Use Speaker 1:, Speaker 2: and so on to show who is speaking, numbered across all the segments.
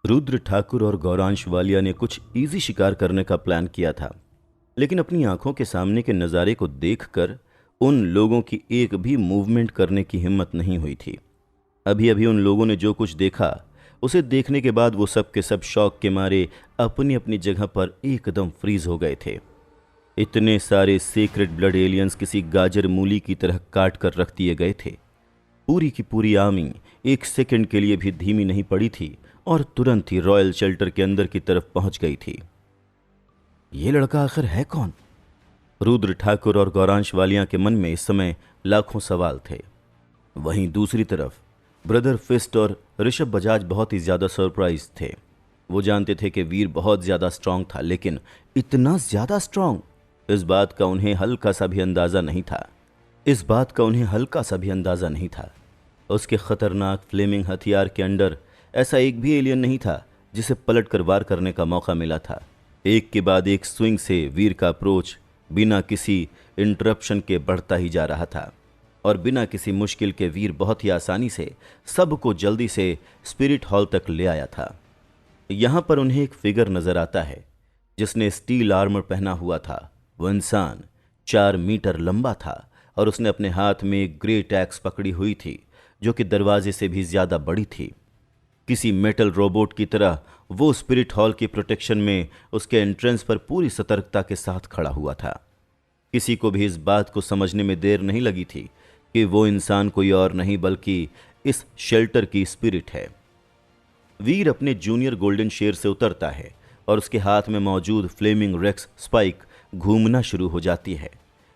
Speaker 1: रुद्र ठाकुर और गौरांश वालिया ने कुछ इजी शिकार करने का प्लान किया था, लेकिन अपनी आंखों के सामने के नज़ारे को देखकर उन लोगों की एक भी मूवमेंट करने की हिम्मत नहीं हुई थी। अभी अभी उन लोगों ने जो कुछ देखा, उसे देखने के बाद वो सब के सब शौक के मारे अपनी अपनी जगह पर एकदम फ्रीज हो गए थे। इतने सारे सीक्रेट ब्लड एलियंस किसी गाजर मूली की तरह काट कर रख दिए गए थे। पूरी की पूरी आर्मी एक सेकंड के लिए भी धीमी नहीं पड़ी थी और तुरंत ही रॉयल शेल्टर के अंदर की तरफ पहुंच गई थी। ये लड़का आखिर है कौन? रुद्र ठाकुर और गौरांश वालिया के मन में इस समय लाखों सवाल थे। वहीं दूसरी तरफ ब्रदर फिस्ट और ऋषभ बजाज बहुत ही ज्यादा सरप्राइज थे। वो जानते थे कि वीर बहुत ज्यादा स्ट्रांग था, लेकिन इतना ज्यादा स्ट्रांग, इस बात का उन्हें हल्का सा भी अंदाजा नहीं था। उसके खतरनाक फ्लेमिंग हथियार के अंडर ऐसा एक भी एलियन नहीं था जिसे पलट कर वार करने का मौका मिला था। एक के बाद एक स्विंग से वीर का अप्रोच बिना किसी इंटरप्शन के बढ़ता ही जा रहा था और बिना किसी मुश्किल के वीर बहुत ही आसानी से सबको जल्दी से स्पिरिट हॉल तक ले आया था। यहाँ पर उन्हें एक फिगर नजर आता है जिसने स्टील आर्मर पहना हुआ था। वो इंसान 4 मीटर लंबा था और उसने अपने हाथ में एक ग्रेट एक्स पकड़ी हुई थी जो कि दरवाजे से भी ज्यादा बड़ी थी। किसी मेटल रोबोट की तरह वो स्पिरिट हॉल की प्रोटेक्शन में उसके एंट्रेंस पर पूरी सतर्कता के साथ खड़ा हुआ था। किसी को भी इस बात को समझने में देर नहीं लगी थी कि वो इंसान कोई और नहीं बल्कि इस शेल्टर की स्पिरिट है। वीर अपने जूनियर गोल्डन शेर से उतरता है और उसके हाथ में मौजूद फ्लेमिंग रेक्स स्पाइक घूमना शुरू हो जाती है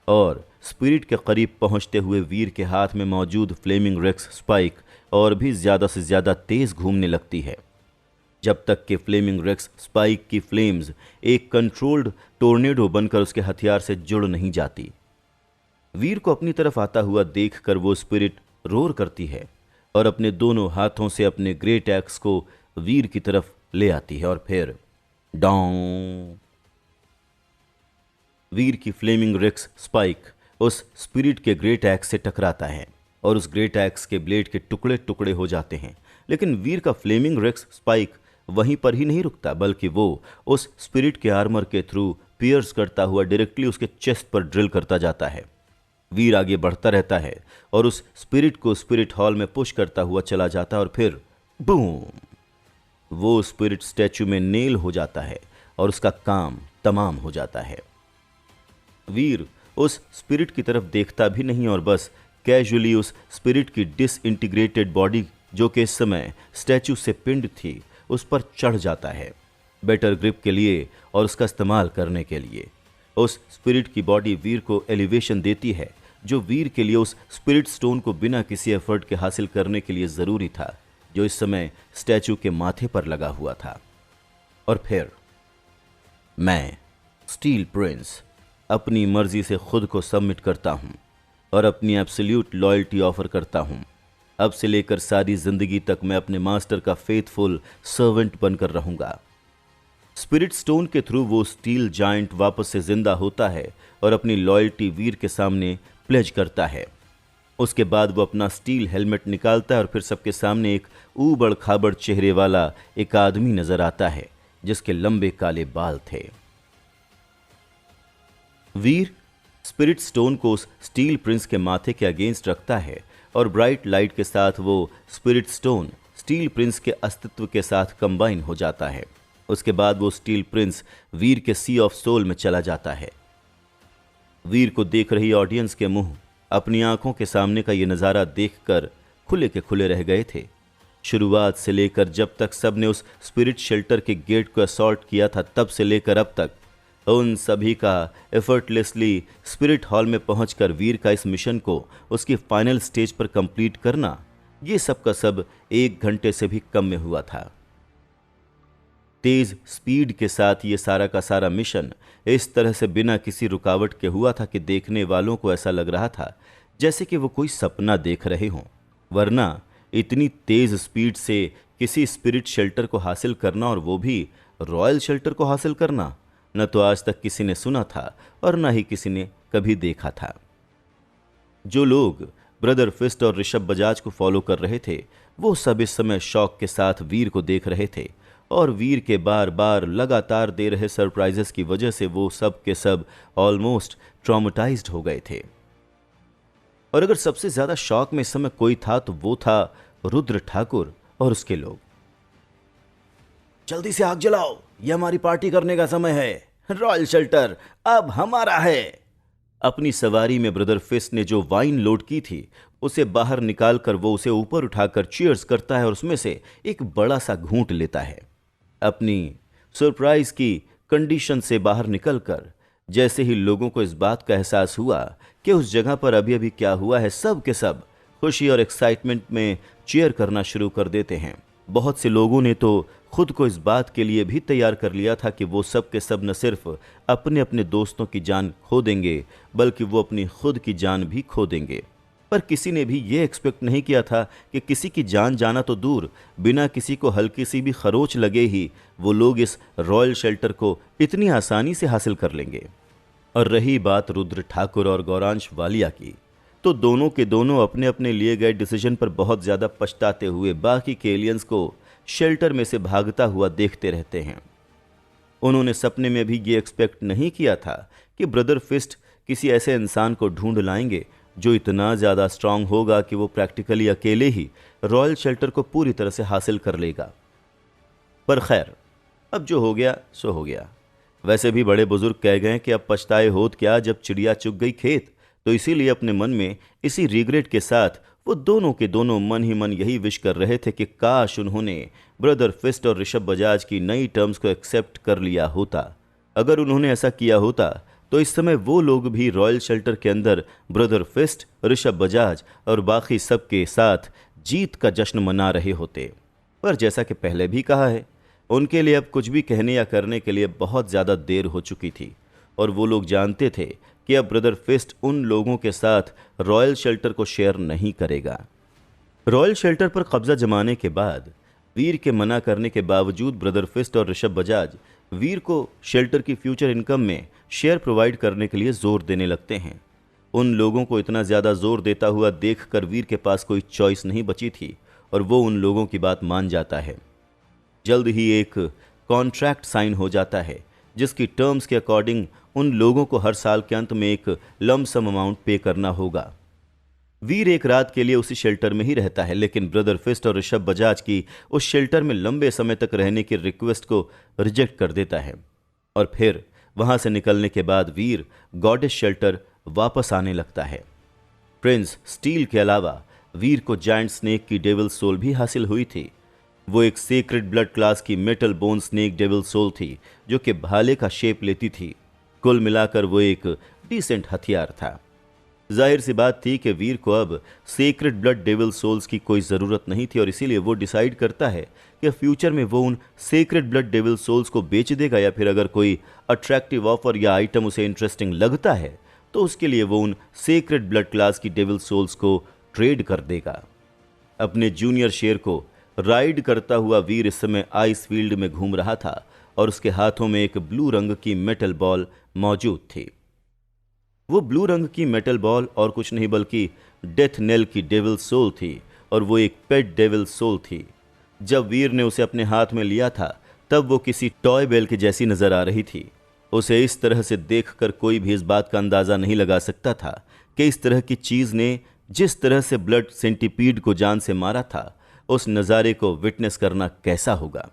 Speaker 1: और स्पिरिट के करीब पहुंचते हुए वीर के हाथ में मौजूद फ्लेमिंग रेक्स स्पाइक और भी ज्यादा से ज्यादा तेज घूमने लगती है, जब तक कि फ्लेमिंग रेक्स स्पाइक की फ्लेम्स एक कंट्रोल्ड टोर्नेडो बनकर उसके हथियार से जुड़ नहीं जाती। वीर को अपनी तरफ आता हुआ देखकर वो स्पिरिट रोर करती है और अपने दोनों हाथों से अपने ग्रेट एक्स को वीर की तरफ ले आती है और फिर डॉन्ग, वीर की फ्लेमिंग रेक्स स्पाइक उस स्पिरिट के ग्रेट एक्स से टकराता है और उस ग्रेट एक्स के ब्लेड के टुकड़े टुकड़े हो जाते हैं। लेकिन वीर का फ्लेमिंग रेक्स स्पाइक वहीं पर ही नहीं रुकता, बल्कि वो उस स्पिरिट के आर्मर के थ्रू पियर्स करता हुआ डायरेक्टली उसके चेस्ट पर ड्रिल करता जाता है। वीर आगे बढ़ता रहता है और उस स्पिरिट को स्पिरिट हॉल में पुश करता हुआ चला जाता है और फिर बूम, वो स्पिरिट स्टैचू में नेल हो जाता है और उसका काम तमाम हो जाता है। वीर उस स्पिरिट की तरफ देखता भी नहीं और बस कैजुअली उस स्पिरिट की डिसइंटीग्रेटेड बॉडी, जो कि इस समय स्टैचू से पिंड थी, उस पर चढ़ जाता है बेटर ग्रिप के लिए और उसका इस्तेमाल करने के लिए। उस स्पिरिट की बॉडी वीर को एलिवेशन देती है, जो वीर के लिए उस स्पिरिट स्टोन को बिना किसी एफर्ट के हासिल करने के लिए ज़रूरी था, जो इस समय स्टैचू के माथे पर लगा हुआ था। और फिर मैं, स्टील प्रिंस, अपनी मर्जी से खुद को सबमिट करता हूं और अपनी एब्सोल्यूट लॉयल्टी ऑफर करता हूं। अब से लेकर सारी जिंदगी तक मैं अपने मास्टर का फेथफुल सर्वेंट बनकर रहूंगा। स्पिरिट स्टोन के थ्रू वो स्टील जायंट वापस से जिंदा होता है और अपनी लॉयल्टी वीर के सामने प्लेज करता है। उसके बाद वो अपना स्टील हेलमेट निकालता है और फिर सबके सामने एक ऊबड़ खाबड़ चेहरे वाला एक आदमी नजर आता है जिसके लंबे काले बाल थे। वीर स्पिरिट स्टोन को उस स्टील प्रिंस के माथे के अगेंस्ट रखता है और ब्राइट लाइट के साथ वो स्पिरिट स्टोन स्टील प्रिंस के अस्तित्व के साथ कंबाइन हो जाता है। उसके बाद वो स्टील प्रिंस वीर के सी ऑफ सोल में चला जाता है। वीर को देख रही ऑडियंस के मुंह अपनी आंखों के सामने का ये नज़ारा देखकर खुले के खुले रह गए थे। शुरुआत से लेकर जब तक सबने उस स्पिरिट शेल्टर के गेट को असॉल्ट किया था, तब से लेकर अब तक उन सभी का एफर्टलेसली स्पिरिट हॉल में पहुंचकर वीर का इस मिशन को उसकी फाइनल स्टेज पर कंप्लीट करना, ये सब का सब 1 घंटे से भी कम में हुआ था। तेज स्पीड के साथ ये सारा का सारा मिशन इस तरह से बिना किसी रुकावट के हुआ था कि देखने वालों को ऐसा लग रहा था जैसे कि वो कोई सपना देख रहे हों। वरना इतनी तेज स्पीड से किसी स्पिरिट शेल्टर को हासिल करना, और वो भी रॉयल शेल्टर को हासिल करना, न तो आज तक किसी ने सुना था और न ही किसी ने कभी देखा था। जो लोग ब्रदर फिस्ट और ऋषभ बजाज को फॉलो कर रहे थे, वो सब इस समय शौक के साथ वीर को देख रहे थे और वीर के बार बार लगातार दे रहे सरप्राइजेस की वजह से वो सब के सब ऑलमोस्ट ट्रॉमेटाइज्ड हो गए थे। और अगर सबसे ज्यादा शॉक में इस समय कोई था तो वो था रुद्र ठाकुर और उसके लोग। जल्दी से आग जलाओ, ये हमारी पार्टी करने का समय है, रॉयल शेल्टर अब हमारा है। अपनी सवारी में ब्रदर फिस्ट ने जो वाइन लोड की थी उसे बाहर निकालकर वो उसे ऊपर उठाकर चीयर्स करता है और उसमें से एक बड़ा सा घूंट लेता है। अपनी सरप्राइज की कंडीशन से बाहर निकलकर जैसे ही लोगों को इस बात का एहसास हुआ कि उस जगह पर अभी अभी क्या हुआ है, सब के सब खुशी और एक्साइटमेंट में चीयर करना शुरू कर देते हैं। बहुत से लोगों ने तो खुद को इस बात के लिए भी तैयार कर लिया था कि वो सब के सब न सिर्फ अपने अपने दोस्तों की जान खो देंगे बल्कि वो अपनी खुद की जान भी खो देंगे। पर किसी ने भी ये एक्सपेक्ट नहीं किया था कि किसी की जान जाना तो दूर, बिना किसी को हल्की सी भी खरोच लगे ही वो लोग इस रॉयल शेल्टर को इतनी आसानी से हासिल कर लेंगे। और रही बात रुद्र ठाकुर और गौरांश वालिया की, तो दोनों के दोनों अपने अपने लिए गए डिसीजन पर बहुत ज़्यादा पछताते हुए बाकी के एलियंस को शेल्टर में से भागता हुआ देखते रहते हैं। उन्होंने सपने में भी ये एक्सपेक्ट नहीं किया था कि ब्रदर फिस्ट किसी ऐसे इंसान को ढूंढ लाएंगे जो इतना ज़्यादा स्ट्रांग होगा कि वो प्रैक्टिकली अकेले ही रॉयल शेल्टर को पूरी तरह से हासिल कर लेगा। पर खैर, अब जो हो गया सो हो गया। वैसे भी बड़े बुजुर्ग कह गए कि अब पछताए होत क्या जब चिड़िया चुग गई खेत, तो इसीलिए अपने मन में इसी रिग्रेट के साथ वो दोनों के दोनों मन ही मन यही विश कर रहे थे कि काश उन्होंने ब्रदर फिस्ट और ऋषभ बजाज की नई टर्म्स को एक्सेप्ट कर लिया होता। अगर उन्होंने ऐसा किया होता तो इस समय वो लोग भी रॉयल शेल्टर के अंदर ब्रदर फिस्ट, ऋषभ बजाज और बाकी सब के साथ जीत का जश्न मना रहे होते। पर जैसा कि पहले भी कहा है, उनके लिए अब कुछ भी कहने या करने के लिए बहुत ज़्यादा देर हो चुकी थी और वो लोग जानते थे कि अब ब्रदर फिस्ट उन लोगों के साथ रॉयल शेल्टर को शेयर नहीं करेगा। रॉयल शेल्टर पर कब्जा जमाने के बाद वीर के मना करने के बावजूद ब्रदर फिस्ट और ऋषभ बजाज वीर को शेल्टर की फ्यूचर इनकम में शेयर प्रोवाइड करने के लिए जोर देने लगते हैं। उन लोगों को इतना ज़्यादा जोर देता हुआ देखकर वीर के पास कोई चॉइस नहीं बची थी और वो उन लोगों की बात मान जाता है। जल्द ही एक कॉन्ट्रैक्ट साइन हो जाता है जिसकी टर्म्स के अकॉर्डिंग उन लोगों को हर साल के अंत में एक लमसम अमाउंट पे करना होगा। वीर एक रात के लिए उसी शेल्टर में ही रहता है, लेकिन ब्रदर फिस्ट और ऋषभ बजाज की उस शेल्टर में लंबे समय तक रहने की रिक्वेस्ट को रिजेक्ट कर देता है और फिर वहां से निकलने के बाद वीर गॉडेस शेल्टर वापस आने लगता है। प्रिंस स्टील के अलावा वीर को जायंट स्नेक की डेविल सोल भी हासिल हुई थी। वो एक सीक्रेट ब्लड क्लास की metal bone snake devil soul थी जो कि भाले का शेप लेती थी। कुल मिलाकर वो एक डिसेंट हथियार था। जाहिर सी बात थी कि वीर को अब सीक्रेट ब्लड डेविल सोल्स की कोई ज़रूरत नहीं थी और इसीलिए वो डिसाइड करता है कि फ्यूचर में वो उन सीक्रेट ब्लड डेविल सोल्स को बेच देगा या फिर अगर कोई अट्रैक्टिव ऑफर या आइटम उसे इंटरेस्टिंग लगता है तो उसके लिए वो उन सीक्रेट ब्लड क्लास की डेविल सोल्स को ट्रेड कर देगा। अपने जूनियर शेर को राइड करता हुआ वीर इस समय आइस फील्ड में घूम रहा था और उसके हाथों में एक ब्लू रंग की मेटल बॉल मौजूद थी। वो ब्लू रंग की मेटल बॉल और कुछ नहीं बल्कि डेथ नेल की डेविल सोल थी और वो एक पेट डेविल सोल थी। जब वीर ने उसे अपने हाथ में लिया था तब वो किसी टॉय बेल के जैसी नजर आ रही थी। उसे इस तरह से देखकर कोई भी इस बात का अंदाजा नहीं लगा सकता था कि इस तरह की चीज ने जिस तरह से ब्लड सेंटीपीड को जान से मारा था उस नज़ारे को विटनेस करना कैसा होगा।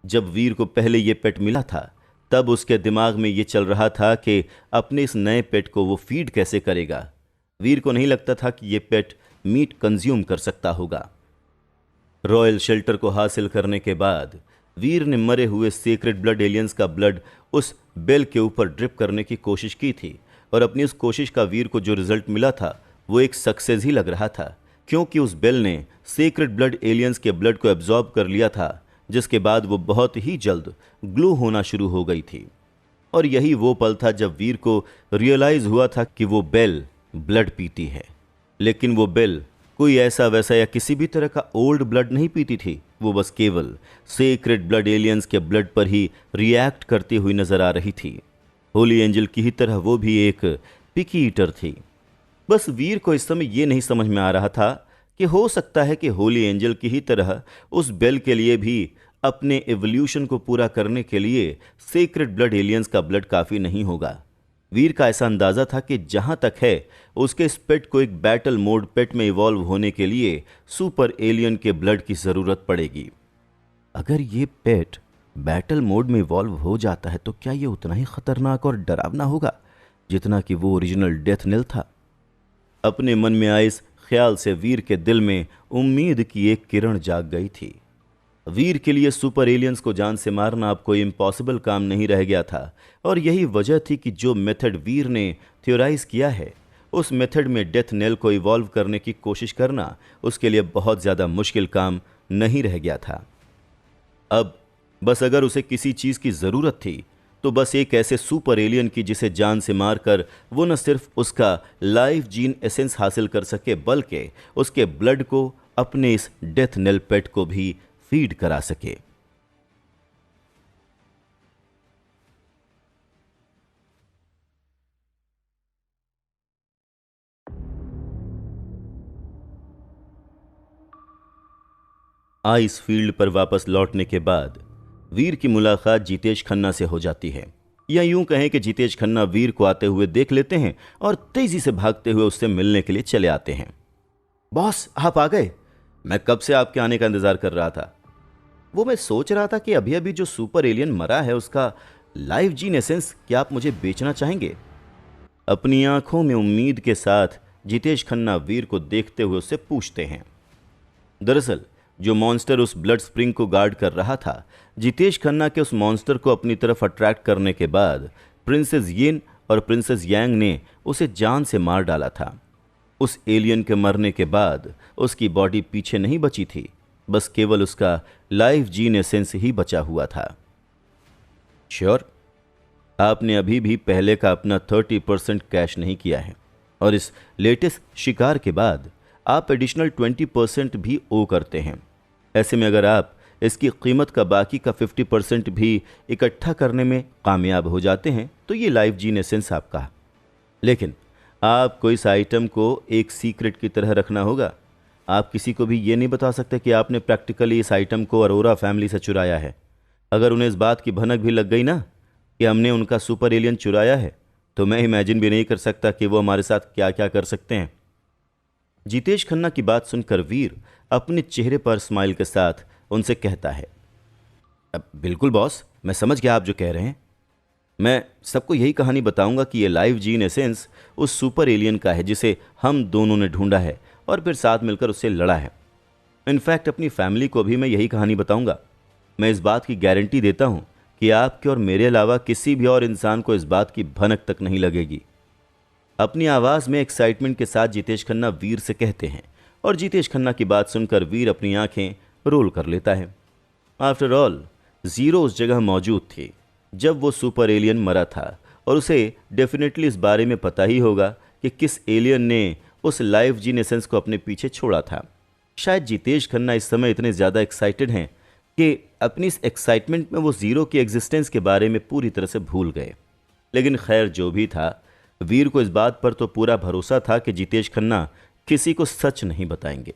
Speaker 1: जब वीर को पहले ये पेट मिला था तब उसके दिमाग में ये चल रहा था कि अपने इस नए पेट को वो फीड कैसे करेगा। वीर को नहीं लगता था कि ये पेट मीट कंज्यूम कर सकता होगा। रॉयल शेल्टर को हासिल करने के बाद वीर ने मरे हुए सीक्रेट ब्लड एलियंस का ब्लड उस बेल के ऊपर ड्रिप करने की कोशिश की थी और अपनी उस कोशिश का वीर को जो रिजल्ट मिला था वो एक सक्सेस ही लग रहा था, क्योंकि उस बेल ने सीक्रेट ब्लड एलियंस के ब्लड को एब्जॉर्ब कर लिया था, जिसके बाद वो बहुत ही जल्द ग्लो होना शुरू हो गई थी। और यही वो पल था जब वीर को रियलाइज हुआ था कि वो बेल ब्लड पीती है, लेकिन वो बेल कोई ऐसा वैसा या किसी भी तरह का ओल्ड ब्लड नहीं पीती थी। वो बस केवल सीक्रेट ब्लड एलियंस के ब्लड पर ही रिएक्ट करती हुई नजर आ रही थी। होली एंजल की ही तरह वो भी एक पिकी ईटर थी। बस वीर को इस समय ये नहीं समझ में आ रहा था कि हो सकता है कि होली एंजल की ही तरह उस बेल के लिए भी अपने एवोल्यूशन को पूरा करने के लिए सीक्रेट ब्लड एलियंस का ब्लड काफी नहीं होगा। वीर का ऐसा अंदाजा था कि जहां तक है उसके इस पेट को एक बैटल मोड पेट में इवॉल्व होने के लिए सुपर एलियन के ब्लड की जरूरत पड़ेगी। अगर ये पेट बैटल मोड में इवॉल्व हो जाता है तो क्या ये उतना ही खतरनाक और डरावना होगा जितना कि वो ओरिजिनल डेथ नेल था? अपने मन में आए इस ख्याल से वीर के दिल में उम्मीद की एक किरण जाग गई थी। वीर के लिए सुपर एलियंस को जान से मारना अब कोई इम्पॉसिबल काम नहीं रह गया था, और यही वजह थी कि जो मेथड वीर ने थियोराइज किया है उस मेथड में डेथ नेल को इवॉल्व करने की कोशिश करना उसके लिए बहुत ज़्यादा मुश्किल काम नहीं रह गया था। अब बस अगर उसे किसी चीज़ की ज़रूरत थी तो बस एक ऐसे सुपर एलियन की जिसे जान से मारकर वो न सिर्फ उसका लाइफ जीन एसेंस हासिल कर सके बल्कि उसके ब्लड को अपने इस डेथ नेल पेट को भी फीड करा सके। आइस फील्ड पर वापस लौटने के बाद वीर की मुलाकात जितेश खन्ना से हो जाती है, या यूं कहें कि जितेश खन्ना वीर को आते हुए देख लेते हैं और तेजी से भागते हुए उससे मिलने के लिए चले आते हैं। बॉस, आप आ गए। मैं कब से आपके आने का इंतजार कर रहा था। वो मैं सोच रहा था कि अभी अभी जो सुपर एलियन मरा है उसका लाइफ जीन एसेंस क्या आप मुझे बेचना चाहेंगे? अपनी आंखों में उम्मीद के साथ जितेश खन्ना वीर को देखते हुए उससे पूछते हैं। दरअसल जो मॉन्स्टर उस ब्लड स्प्रिंग को गार्ड कर रहा था, जितेश खन्ना के उस मॉन्स्टर को अपनी तरफ अट्रैक्ट करने के बाद प्रिंसेस यिन और प्रिंसेस यांग ने उसे जान से मार डाला था। उस एलियन के मरने के बाद उसकी बॉडी पीछे नहीं बची थी, बस केवल उसका लाइफ जीन एसेंस ही बचा हुआ था। श्योर, आपने अभी भी पहले का अपना 30% कैश नहीं किया है, और इस लेटेस्ट शिकार के बाद आप एडिशनल 20% भी ओ करते हैं। ऐसे में अगर आप इसकी कीमत का बाकी का 50% भी इकट्ठा करने में कामयाब हो जाते हैं तो ये लाइफ जीन एसेंस आपका। लेकिन आपको इस आइटम को एक सीक्रेट की तरह रखना होगा। आप किसी को भी ये नहीं बता सकते कि आपने प्रैक्टिकली इस आइटम को अरोरा फैमिली से चुराया है। अगर उन्हें इस बात की भनक भी लग गई ना कि हमने उनका सुपर एलियन चुराया है, तो मैं इमेजिन भी नहीं कर सकता कि वो हमारे साथ क्या क्या कर सकते हैं। जितेश खन्ना की बात सुनकर वीर अपने चेहरे पर स्माइल के साथ उनसे कहता है, बिल्कुल बॉस, मैं समझ गया आप जो कह रहे हैं। मैं सबको यही कहानी बताऊंगा कि ये लाइफ जीन एसेंस उस सुपर एलियन का है जिसे हम दोनों ने ढूंढा है और फिर साथ मिलकर उससे लड़ा है। इनफैक्ट अपनी फैमिली को भी मैं यही कहानी बताऊंगा। मैं इस बात की गारंटी देता हूं कि आपके और मेरे अलावा किसी भी और इंसान को इस बात की भनक तक नहीं लगेगी। अपनी आवाज़ में एक्साइटमेंट के साथ जितेश खन्ना वीर से कहते हैं, और जितेश खन्ना की बात सुनकर वीर अपनी आंखें रोल कर लेता है। आफ्टर ऑल जीरो उस जगह मौजूद थी जब वो सुपर एलियन मरा था, और उसे डेफिनेटली इस बारे में पता ही होगा कि किस एलियन ने उस लाइफ जीन एसेंस को अपने पीछे छोड़ा था। शायद जितेश खन्ना इस समय इतने ज़्यादा एक्साइटेड हैं कि अपनी इस एक्साइटमेंट में वो ज़ीरो की एग्जिस्टेंस के बारे में पूरी तरह से भूल गए। लेकिन खैर जो भी था, वीर को इस बात पर तो पूरा भरोसा था कि जितेश खन्ना किसी को सच नहीं बताएंगे,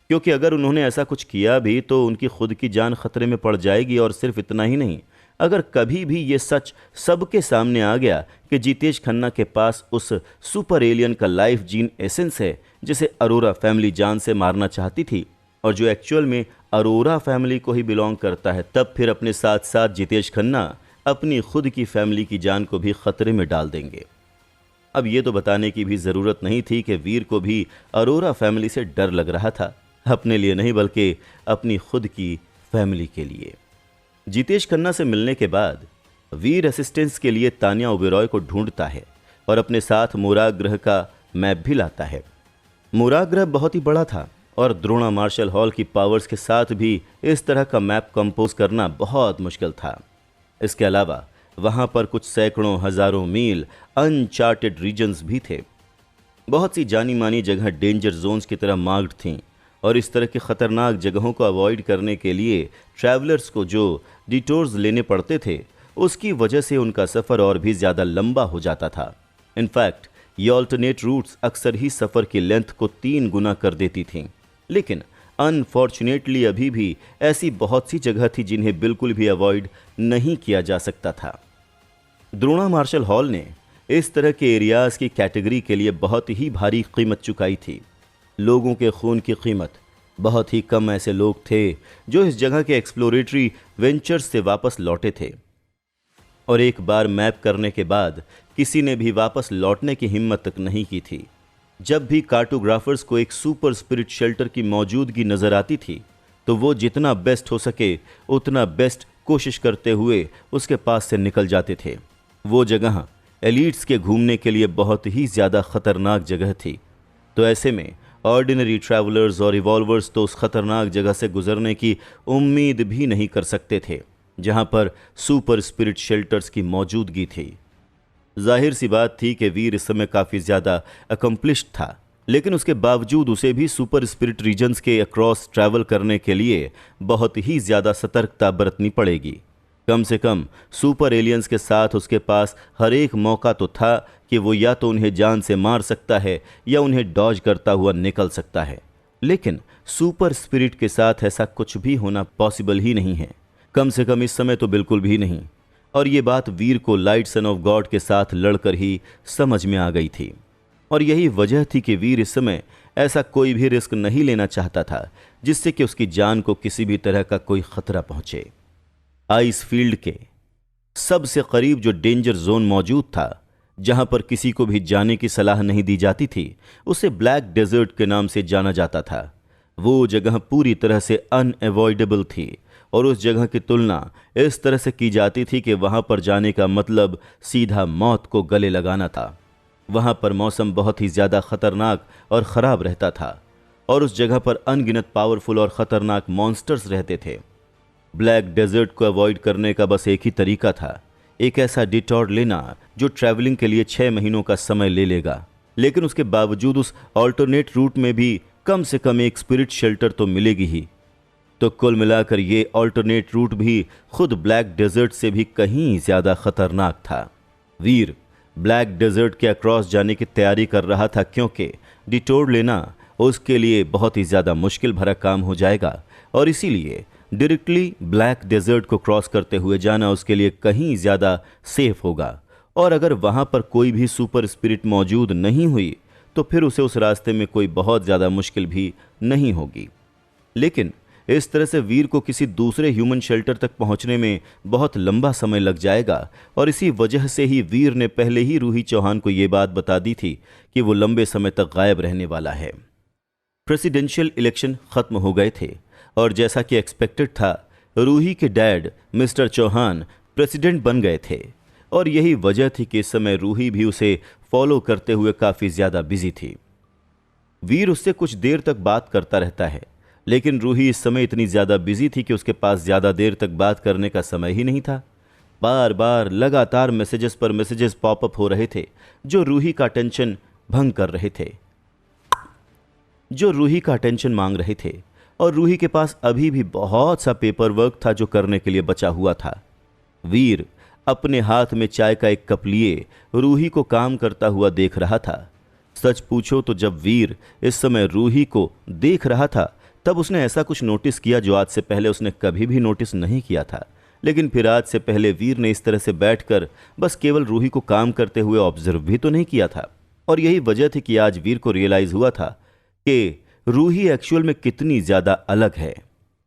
Speaker 1: क्योंकि अगर उन्होंने ऐसा कुछ किया भी तो उनकी खुद की जान खतरे में पड़ जाएगी। और सिर्फ इतना ही नहीं, अगर कभी भी ये सच सबके सामने आ गया कि जितेश खन्ना के पास उस सुपर एलियन का लाइफ जीन एसेंस है जिसे अरोरा फैमिली जान से मारना चाहती थी और जो एक्चुअल में अरोरा फैमिली को ही बिलोंग करता है, तब फिर अपने साथ साथ जितेश खन्ना अपनी खुद की फैमिली की जान को भी खतरे में डाल देंगे। अब ये तो बताने की भी ज़रूरत नहीं थी कि वीर को भी अरोरा फैमिली से डर लग रहा था, अपने लिए नहीं बल्कि अपनी खुद की फैमिली के लिए। जितेश खन्ना से मिलने के बाद वीर असिस्टेंस के लिए तानिया ओबेरॉय को ढूंढता है और अपने साथ मोराग्रह का मैप भी लाता है। मोराग्रह बहुत ही बड़ा था और द्रोणा मार्शल हॉल की पावर्स के साथ भी इस तरह का मैप कंपोज करना बहुत मुश्किल था। इसके अलावा वहाँ पर कुछ सैकड़ों हज़ारों मील अनचार्टेड रीजन्स भी थे। बहुत सी जानी मानी जगह डेंजर जोन्स की तरह मार्क्ड थीं, और इस तरह की ख़तरनाक जगहों को अवॉइड करने के लिए ट्रैवलर्स को जो डिटोर्स लेने पड़ते थे उसकी वजह से उनका सफ़र और भी ज़्यादा लंबा हो जाता था। इनफैक्ट ये ऑल्टरनेट रूट्स अक्सर ही सफ़र की लेंथ को 3 गुना कर देती थीं। लेकिन अनफॉर्चुनेटली अभी भी ऐसी बहुत सी जगह थी जिन्हें बिल्कुल भी अवॉइड नहीं किया जा सकता था। द्रोणा मार्शल हॉल ने इस तरह के एरियाज की कैटेगरी के लिए बहुत ही भारी कीमत चुकाई थी। लोगों के खून की कीमत। बहुत ही कम ऐसे लोग थे जो इस जगह के एक्सप्लोरेटरी वेंचर्स से वापस लौटे थे, और एक बार मैप करने के बाद किसी ने भी वापस लौटने की हिम्मत तक नहीं की थी। जब भी कार्टोग्राफर्स को एक सुपर स्पिरिट शेल्टर की मौजूदगी नजर आती थी तो वो जितना बेस्ट हो सके उतना बेस्ट कोशिश करते हुए उसके पास से निकल जाते थे। वो जगह एलीट्स के घूमने के लिए बहुत ही ज़्यादा खतरनाक जगह थी, तो ऐसे में ऑर्डिनरी ट्रैवलर्स और इवॉल्वर्स तो उस खतरनाक जगह से गुजरने की उम्मीद भी नहीं कर सकते थे जहां पर सुपर स्पिरिट शेल्टर्स की मौजूदगी थी। जाहिर सी बात थी कि वीर इस समय काफ़ी ज़्यादा अकम्प्लिश्ड था, लेकिन उसके बावजूद उसे भी सुपर स्पिरिट रीजन्स के अक्रॉस ट्रैवल करने के लिए बहुत ही ज़्यादा सतर्कता बरतनी पड़ेगी। कम से कम सुपर एलियंस के साथ उसके पास हर एक मौका तो था कि वो या तो उन्हें जान से मार सकता है या उन्हें डॉज करता हुआ निकल सकता है, लेकिन सुपर स्पिरिट के साथ ऐसा कुछ भी होना पॉसिबल ही नहीं है, कम से कम इस समय तो बिल्कुल भी नहीं। और ये बात वीर को लाइट सन ऑफ गॉड के साथ लड़कर ही समझ में आ गई थी, और यही वजह थी कि वीर इस समय ऐसा कोई भी रिस्क नहीं लेना चाहता था जिससे कि उसकी जान को किसी भी तरह का कोई खतरा पहुंचे। आइस फील्ड के सबसे करीब जो डेंजर जोन मौजूद था, जहां पर किसी को भी जाने की सलाह नहीं दी जाती थी, उसे ब्लैक डेजर्ट के नाम से जाना जाता था। वो जगह पूरी तरह से अनएवॉइडेबल थी, और उस जगह की तुलना इस तरह से की जाती थी कि वहां पर जाने का मतलब सीधा मौत को गले लगाना था। वहां पर मौसम बहुत ही ज़्यादा खतरनाक और ख़राब रहता था, और उस जगह पर अनगिनत पावरफुल और ख़तरनाक मॉन्स्टर्स रहते थे। ब्लैक डेजर्ट को अवॉइड करने का बस एक ही तरीका था, एक ऐसा डिटॉर लेना जो ट्रैवलिंग के लिए 6 महीनों का समय ले लेगा, लेकिन उसके बावजूद उस ऑल्टरनेट रूट में भी कम से कम एक स्पिरिट शेल्टर तो मिलेगी ही। तो कुल मिलाकर ये ऑल्टरनेट रूट भी खुद ब्लैक डेजर्ट से भी कहीं ज़्यादा खतरनाक था। वीर ब्लैक डेजर्ट के अक्रॉस जाने की तैयारी कर रहा था, क्योंकि डिटोर लेना उसके लिए बहुत ही ज़्यादा मुश्किल भरा काम हो जाएगा, और इसीलिए डायरेक्टली ब्लैक डेजर्ट को क्रॉस करते हुए जाना उसके लिए कहीं ज़्यादा सेफ होगा। और अगर वहाँ पर कोई भी सुपर स्पिरिट मौजूद नहीं हुई तो फिर उसे उस रास्ते में कोई बहुत ज़्यादा मुश्किल भी नहीं होगी। लेकिन इस तरह से वीर को किसी दूसरे ह्यूमन शेल्टर तक पहुंचने में बहुत लंबा समय लग जाएगा, और इसी वजह से ही वीर ने पहले ही रूही चौहान को ये बात बता दी थी कि वो लंबे समय तक गायब रहने वाला है। प्रेसिडेंशियल इलेक्शन खत्म हो गए थे, और जैसा कि एक्सपेक्टेड था, रूही के डैड मिस्टर चौहान प्रेसिडेंट बन गए थे, और यही वजह थी कि इस समय रूही भी उसे फॉलो करते हुए काफ़ी ज़्यादा बिजी थी। वीर उससे कुछ देर तक बात करता रहता है, लेकिन रूही इस समय इतनी ज़्यादा बिजी थी कि उसके पास ज़्यादा देर तक बात करने का समय ही नहीं था। बार बार लगातार मैसेजेस पर मैसेजेस पॉपअप हो रहे थे जो रूही का अटेंशन भंग कर रहे थे, जो रूही का अटेंशन मांग रहे थे, और रूही के पास अभी भी बहुत सा पेपर वर्क था जो करने के लिए बचा हुआ था। वीर अपने हाथ में चाय का एक कप लिए रूही को काम करता हुआ देख रहा था। सच पूछो तो जब वीर इस समय रूही को देख रहा था तब उसने ऐसा कुछ नोटिस किया जो आज से पहले उसने कभी भी नोटिस नहीं किया था। लेकिन फिर आज से पहले वीर ने इस तरह से बैठकर बस केवल रूही को काम करते हुए ऑब्जर्व भी तो नहीं किया था, और यही वजह थी कि आज वीर को रियलाइज हुआ था कि रूही एक्चुअल में कितनी ज़्यादा अलग है।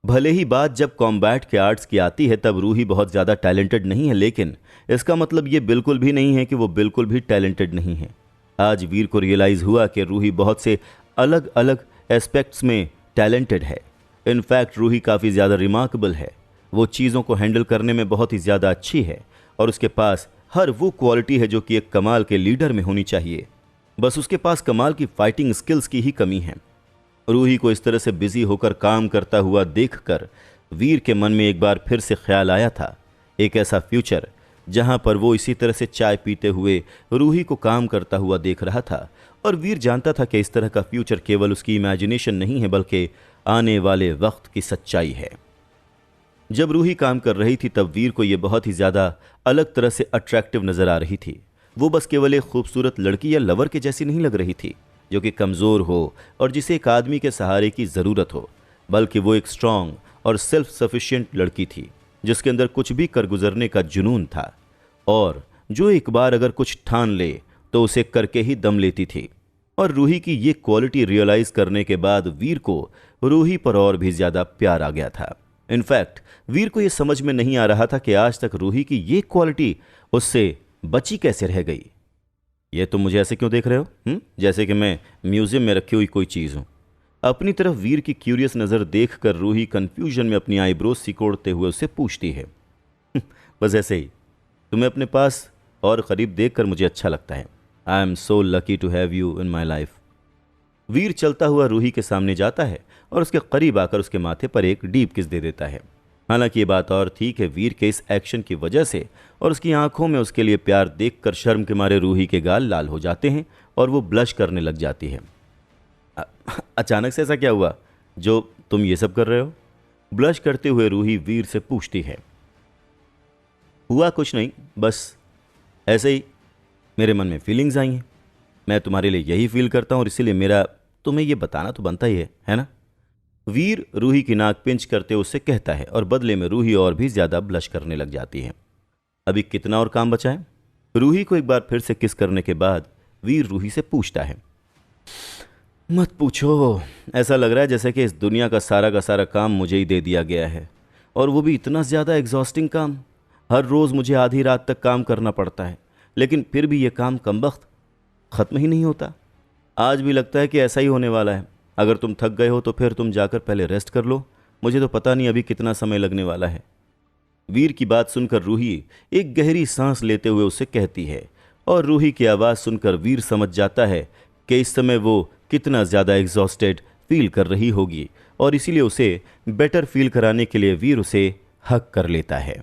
Speaker 1: भले ही बात जब कॉम्बैट के आर्ट्स की आती है तब रूही बहुत ज़्यादा टैलेंटेड नहीं है, लेकिन इसका मतलब ये बिल्कुल भी नहीं है कि वो बिल्कुल भी टैलेंटेड नहीं है। आज वीर को रियलाइज़ हुआ कि रूही बहुत से अलग अलग एस्पेक्ट्स में टैलेंटेड है। इनफैक्ट रूही काफ़ी ज़्यादा रिमार्केबल है, वो चीज़ों को हैंडल करने में बहुत ही ज़्यादा अच्छी है, और उसके पास हर वो क्वालिटी है जो कि एक कमाल के लीडर में होनी चाहिए। बस उसके पास कमाल की फाइटिंग स्किल्स की ही कमी है। रूही को इस तरह से बिजी होकर काम करता हुआ देखकर वीर के मन में एक बार फिर से ख्याल आया था, एक ऐसा फ्यूचर जहां पर वो इसी तरह से चाय पीते हुए रूही को काम करता हुआ देख रहा था। और वीर जानता था कि इस तरह का फ्यूचर केवल उसकी इमेजिनेशन नहीं है, बल्कि आने वाले वक्त की सच्चाई है। जब रूही काम कर रही थी तब वीर को यह बहुत ही ज़्यादा अलग तरह से अट्रैक्टिव नज़र आ रही थी। वो बस केवल एक खूबसूरत लड़की या लवर के जैसी नहीं लग रही थी जो कि कमज़ोर हो और जिसे एक आदमी के सहारे की ज़रूरत हो, बल्कि वो एक स्ट्रांग और सेल्फ सफिशिएंट लड़की थी जिसके अंदर कुछ भी कर गुजरने का जुनून था और जो एक बार अगर कुछ ठान ले तो उसे करके ही दम लेती थी। और रूही की ये क्वालिटी रियलाइज करने के बाद वीर को रूही पर और भी ज्यादा प्यार आ गया था। इनफैक्ट वीर को यह समझ में नहीं आ रहा था कि आज तक रूही की ये क्वालिटी उससे बची कैसे रह गई। ये तुम मुझे ऐसे क्यों देख रहे हो? जैसे कि मैं म्यूजियम में रखी हुई कोई चीज़ हूं। अपनी तरफ वीर की क्यूरियस नज़र देखकर रूही कंफ्यूजन में अपनी आईब्रोज सिकोड़ते हुए उससे पूछती है। बस ऐसे ही, तुम्हें अपने पास और करीब देखकर मुझे अच्छा लगता है। I am so lucky to have you in my life. Veer चलता हुआ रूही के सामने जाता है और उसके करीब आकर उसके माथे पर एक डीप किस दे देता है। हालांकि ये बात और थी कि वीर के इस एक्शन की वजह से और उसकी आंखों में उसके लिए प्यार देखकर शर्म के मारे रूही के गाल लाल हो जाते हैं और वो ब्लश करने लग जाती है। अचानक से ऐसा क्या हुआ जो तुम ये सब कर रहे हो? ब्लश करते हुए रूही वीर से पूछती है। हुआ कुछ नहीं, बस ऐसे ही मेरे मन में फीलिंग्स आई हैं। मैं तुम्हारे लिए यही फील करता हूं और इसीलिए मेरा तुम्हें ये बताना तो बनता ही है ना? वीर रूही की नाक पिंच करते उससे कहता है और बदले में रूही और भी ज्यादा ब्लश करने लग जाती है। अभी कितना और काम बचा है? रूही को एक बार फिर से किस करने के बाद वीर रूही से पूछता है। मत पूछो, ऐसा लग रहा है जैसे कि इस दुनिया का सारा काम मुझे ही दे दिया गया है और वो भी इतना ज़्यादा एग्जॉस्टिंग काम। हर रोज़ मुझे आधी रात तक काम करना पड़ता है, लेकिन फिर भी ये काम कमबख्त ख़त्म ही नहीं होता। आज भी लगता है कि ऐसा ही होने वाला है। अगर तुम थक गए हो तो फिर तुम जाकर पहले रेस्ट कर लो, मुझे तो पता नहीं अभी कितना समय लगने वाला है। वीर की बात सुनकर रूही एक गहरी सांस लेते हुए उसे कहती है और रूही की आवाज़ सुनकर वीर समझ जाता है कि इस समय वो कितना ज़्यादा एग्जॉस्टेड फील कर रही होगी और इसीलिए उसे बेटर फील कराने के लिए वीर उसे हक कर लेता है।